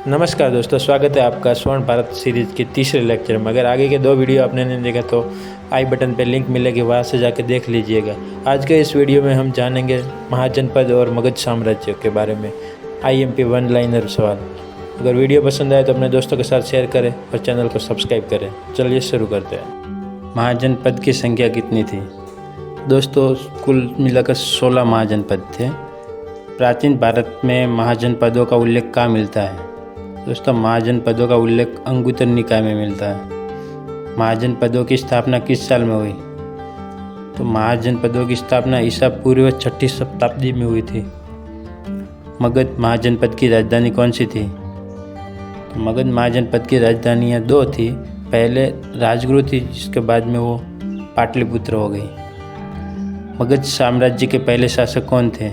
नमस्कार दोस्तों, स्वागत है आपका स्वर्ण भारत सीरीज़ के तीसरे लेक्चर में। अगर आगे के 2 वीडियो आपने नहीं देखा तो आई बटन पे लिंक मिलेगी, वहाँ से जाके देख लीजिएगा। आज के इस वीडियो में हम जानेंगे महाजनपद और मगध साम्राज्य के बारे में। IMP 1 लाइनर सवाल। अगर वीडियो पसंद आए तो अपने दोस्तों के साथ शेयर करें और चैनल को सब्सक्राइब करें। चलिए शुरू करते हैं। महाजनपद की संख्या कितनी थी? दोस्तों, कुल मिलाकर 16 महाजनपद थे। प्राचीन भारत में महाजनपदों का उल्लेख कहाँ मिलता है? दोस्तों, महाजनपदों का उल्लेख अंगुत्तर निकाय में मिलता है। महाजनपदों की स्थापना किस साल में हुई? तो महाजनपदों की स्थापना ईसा पूर्व 6ठी शताब्दी में हुई थी। मगध महाजनपद की राजधानी कौन सी थी? तो मगध महाजनपद की राजधानियाँ 2 थी। पहले राजगुरु थी, जिसके बाद में वो पाटलिपुत्र हो गई। मगध साम्राज्य के पहले शासक कौन थे?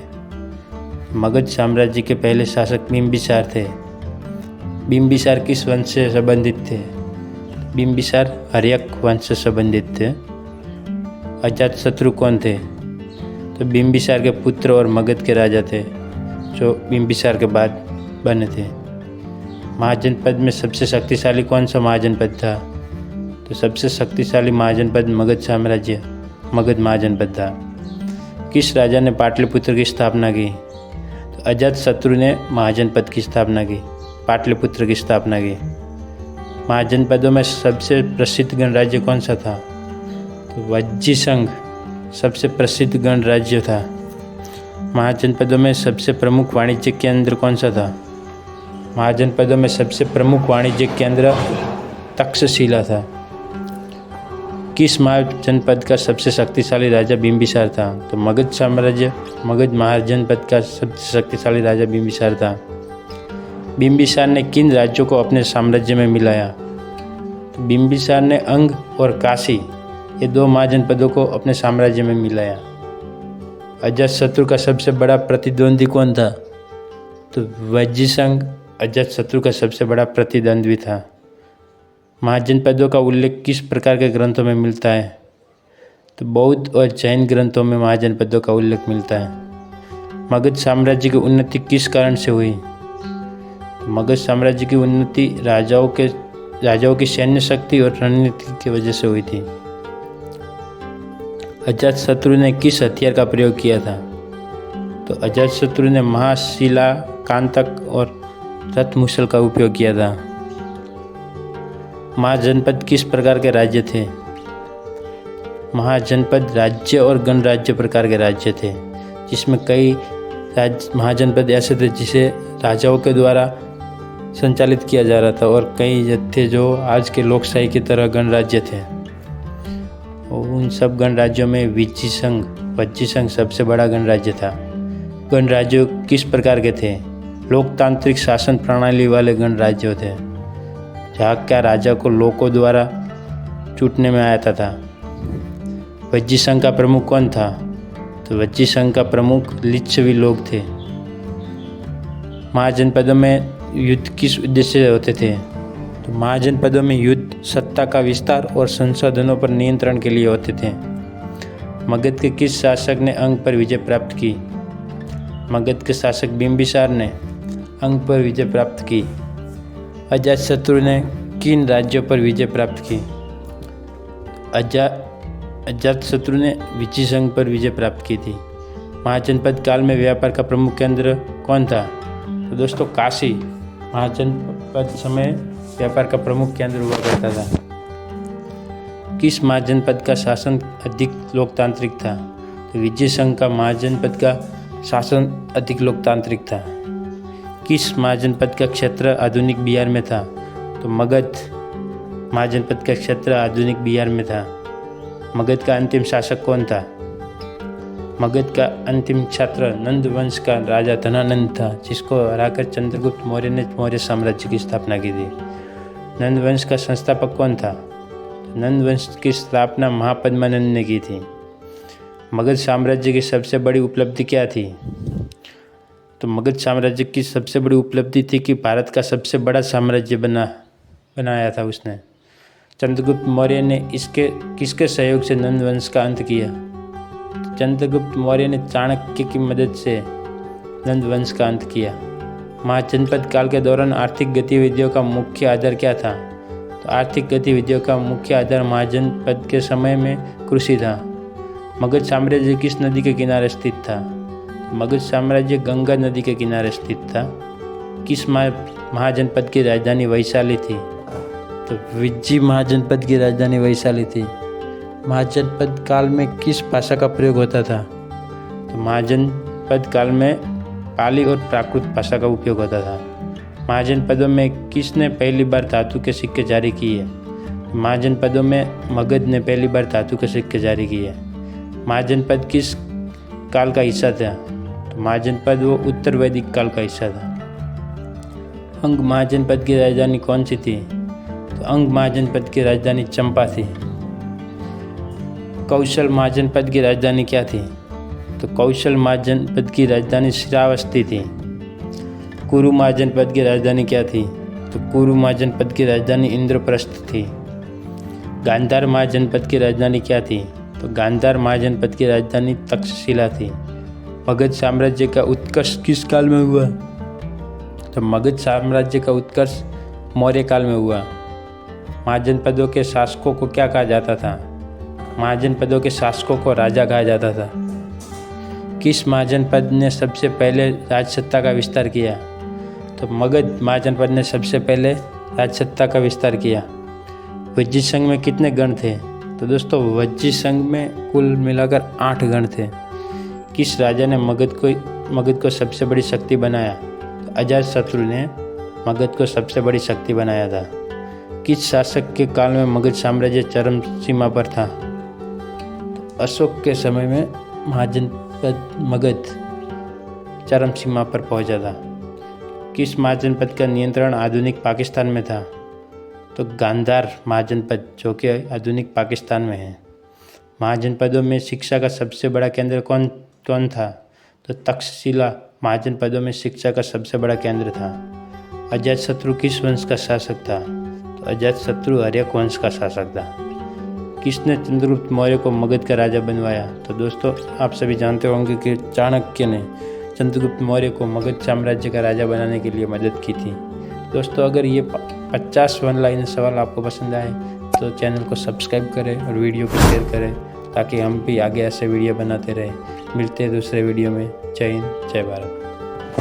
मगध साम्राज्य के पहले शासक बिंबिसार थे। बिंबिसार किस वंश से संबंधित थे? बिंबिसार हर्यक वंश से संबंधित थे। अजातशत्रु कौन थे? तो बिंबिसार के पुत्र और मगध के राजा थे, जो बिंबिसार के बाद बने थे। महाजनपद में सबसे शक्तिशाली कौन सा महाजनपद था? तो सबसे शक्तिशाली महाजनपद मगध साम्राज्य मगध महाजनपद था। किस राजा ने पाटलिपुत्र की स्थापना की? तो अजातशत्रु ने महाजनपद की स्थापना की, पाटलिपुत्र की स्थापना की। महाजनपदों में सबसे प्रसिद्ध गणराज्य कौन सा था? तो वज्जीसंघ सबसे प्रसिद्ध गणराज्य था। महाजनपदों में सबसे प्रमुख वाणिज्य केंद्र कौन सा था? महाजनपदों में सबसे प्रमुख वाणिज्य केंद्र तक्षशिला था। किस महाजनपद का सबसे शक्तिशाली राजा बिंबिसार था? तो मगध महाजनपद का सबसे शक्तिशाली राजा बिंबिसार था। बिंबिसार ने किन राज्यों को अपने साम्राज्य में मिलाया? तो बिंबिसार ने अंग और काशी, ये 2 महाजनपदों को अपने साम्राज्य में मिलाया। अजातशत्रु का सबसे बड़ा प्रतिद्वंदी कौन था? तो वज्जीसंघ अजातशत्रु का सबसे बड़ा प्रतिद्वंदी था। महाजनपदों का उल्लेख किस प्रकार के ग्रंथों में मिलता है? तो बौद्ध और जैन ग्रंथों में महाजनपदों का उल्लेख मिलता है। मगध साम्राज्य की उन्नति किस कारण से हुई? मगध साम्राज्य की उन्नति राजाओं की सैन्य शक्ति और रणनीति की वजह से हुई थी। अजातशत्रु ने किस हथियार का प्रयोग किया था? तो अजातशत्रु ने महाशिला, कांतक और रथमुसल का उपयोग किया था। महाजनपद किस प्रकार के राज्य थे? महाजनपद राज्य और गणराज्य प्रकार के राज्य थे, जिसमें कई महाजनपद ऐसे थे जिसे राजाओं के द्वारा संचालित किया जा रहा था, और कई थे जो आज के लोकशाही की तरह गणराज्य थे। और उन सब गणराज्यों में वज्जीसंघ सबसे बड़ा गणराज्य था। गणराज्य किस प्रकार के थे? लोकतांत्रिक शासन प्रणाली वाले गणराज्य थे, जहाँ क्या राजा को लोगों द्वारा चुनने में आता था। वज्जीसंघ का प्रमुख कौन था? तो वज्जीसंघ का प्रमुख लिच्छवी लोग थे। महाजनपदों में युद्ध किस उद्देश्य से होते थे? तो महाजनपदों में युद्ध सत्ता का विस्तार और संसाधनों पर नियंत्रण के लिए होते थे। मगध के किस शासक ने अंग पर विजय प्राप्त की? मगध के शासक बिंबिसार ने अंग पर विजय प्राप्त की। अजातशत्रु ने किन राज्यों पर विजय प्राप्त की? अजातशत्रु ने वज्जीसंघ पर विजय प्राप्त की थी। महाजनपद काल में व्यापार का प्रमुख केंद्र कौन था? तो दोस्तों, काशी महाजनपद समय व्यापार का प्रमुख केंद्र हुआ करता था। किस महाजनपद का शासन अधिक लोकतांत्रिक था? तो वज्जीसंघ का महाजनपद का शासन अधिक लोकतांत्रिक था। किस महाजनपद का क्षेत्र आधुनिक बिहार में था? तो मगध महाजनपद का क्षेत्र आधुनिक बिहार में था। मगध का अंतिम शासक कौन था? मगध का अंतिम छात्र नंद वंश का राजा धनानंद था, जिसको हराकर चंद्रगुप्त मौर्य ने मौर्य साम्राज्य की स्थापना की थी। नंद वंश का संस्थापक कौन था? नंद वंश की स्थापना महापद्मानंद ने की थी। मगध साम्राज्य की सबसे बड़ी उपलब्धि क्या थी? तो मगध साम्राज्य की सबसे बड़ी उपलब्धि थी कि भारत का सबसे बड़ा साम्राज्य बनाया था उसने। चंद्रगुप्त मौर्य ने किसके सहयोग से नंद वंश का अंत किया? चंद्रगुप्त मौर्य ने चाणक्य की मदद से नंद वंश का अंत किया। महाजनपद काल के दौरान आर्थिक गतिविधियों का मुख्य आधार क्या था? तो आर्थिक गतिविधियों का मुख्य आधार महाजनपद के समय में कृषि था। मगध साम्राज्य किस नदी के किनारे स्थित था? मगध साम्राज्य गंगा नदी के किनारे स्थित था। किस महाजनपद की राजधानी वैशाली थी? तो विज्जी महाजनपद की राजधानी वैशाली थी। महाजनपद काल में किस भाषा का प्रयोग होता था? तो महाजनपद काल में पाली और प्राकृत भाषा का उपयोग होता था। महाजनपदों में किसने पहली बार धातु के सिक्के जारी किए? महाजनपदों में मगध ने पहली बार धातु के सिक्के जारी किए। महाजनपद किस काल का हिस्सा था? तो महाजनपद वो उत्तर वैदिक काल का हिस्सा था। अंग महाजनपद की राजधानी कौन सी थी? तो अंग महाजनपद की राजधानी चंपा थी। कौशल महाजनपद की राजधानी क्या थी? तो कौशल महाजनपद की राजधानी श्रावस्ती थी। कुरु महाजनपद की राजधानी क्या थी? तो कुरु महाजनपद की राजधानी इंद्रप्रस्थ थी। गांधार महाजनपद की राजधानी क्या थी? तो गांधार महाजनपद की राजधानी तक्षशिला थी। मगध साम्राज्य का उत्कर्ष किस काल में हुआ? तो मगध साम्राज्य का उत्कर्ष मौर्य काल में हुआ। महाजनपदों के शासकों को क्या कहा जाता था? महाजनपदों के शासकों को राजा कहा जाता था। किस महाजनपद ने सबसे पहले राजसत्ता का विस्तार किया? तो मगध महाजनपद ने सबसे पहले राजसत्ता का विस्तार किया। वज्जी संघ में कितने गण थे? तो दोस्तों वज्जी संघ में कुल मिलाकर 8 गण थे। किस राजा ने मगध को सबसे बड़ी शक्ति बनाया? तो अजातशत्रु ने मगध को सबसे बड़ी शक्ति बनाया था। किस शासक के काल में मगध साम्राज्य चरम सीमा पर था? तो अशोक के समय में मगध चरम सीमा पर पहुंचा था। किस महाजनपद का नियंत्रण आधुनिक पाकिस्तान में था? तो गांधार महाजनपद जो कि आधुनिक पाकिस्तान में है। महाजनपदों में शिक्षा का सबसे बड़ा केंद्र कौन था? तो तक्षशिला महाजनपदों में शिक्षा का सबसे बड़ा केंद्र था। अजातशत्रु किस वंश का शासक था? तो अजातशत्रु आर्यक वंश का शासक था। किसने चंद्रगुप्त मौर्य को मगध का राजा बनवाया? तो दोस्तों आप सभी जानते होंगे कि चाणक्य ने चंद्रगुप्त मौर्य को मगध साम्राज्य का राजा बनाने के लिए मदद की थी। दोस्तों अगर ये 50 वन लाइन सवाल आपको पसंद आए तो चैनल को सब्सक्राइब करें और वीडियो को शेयर करें ताकि हम भी आगे ऐसे वीडियो बनाते रहें। मिलते हैं दूसरे वीडियो में। जय हिंद, जय भारत।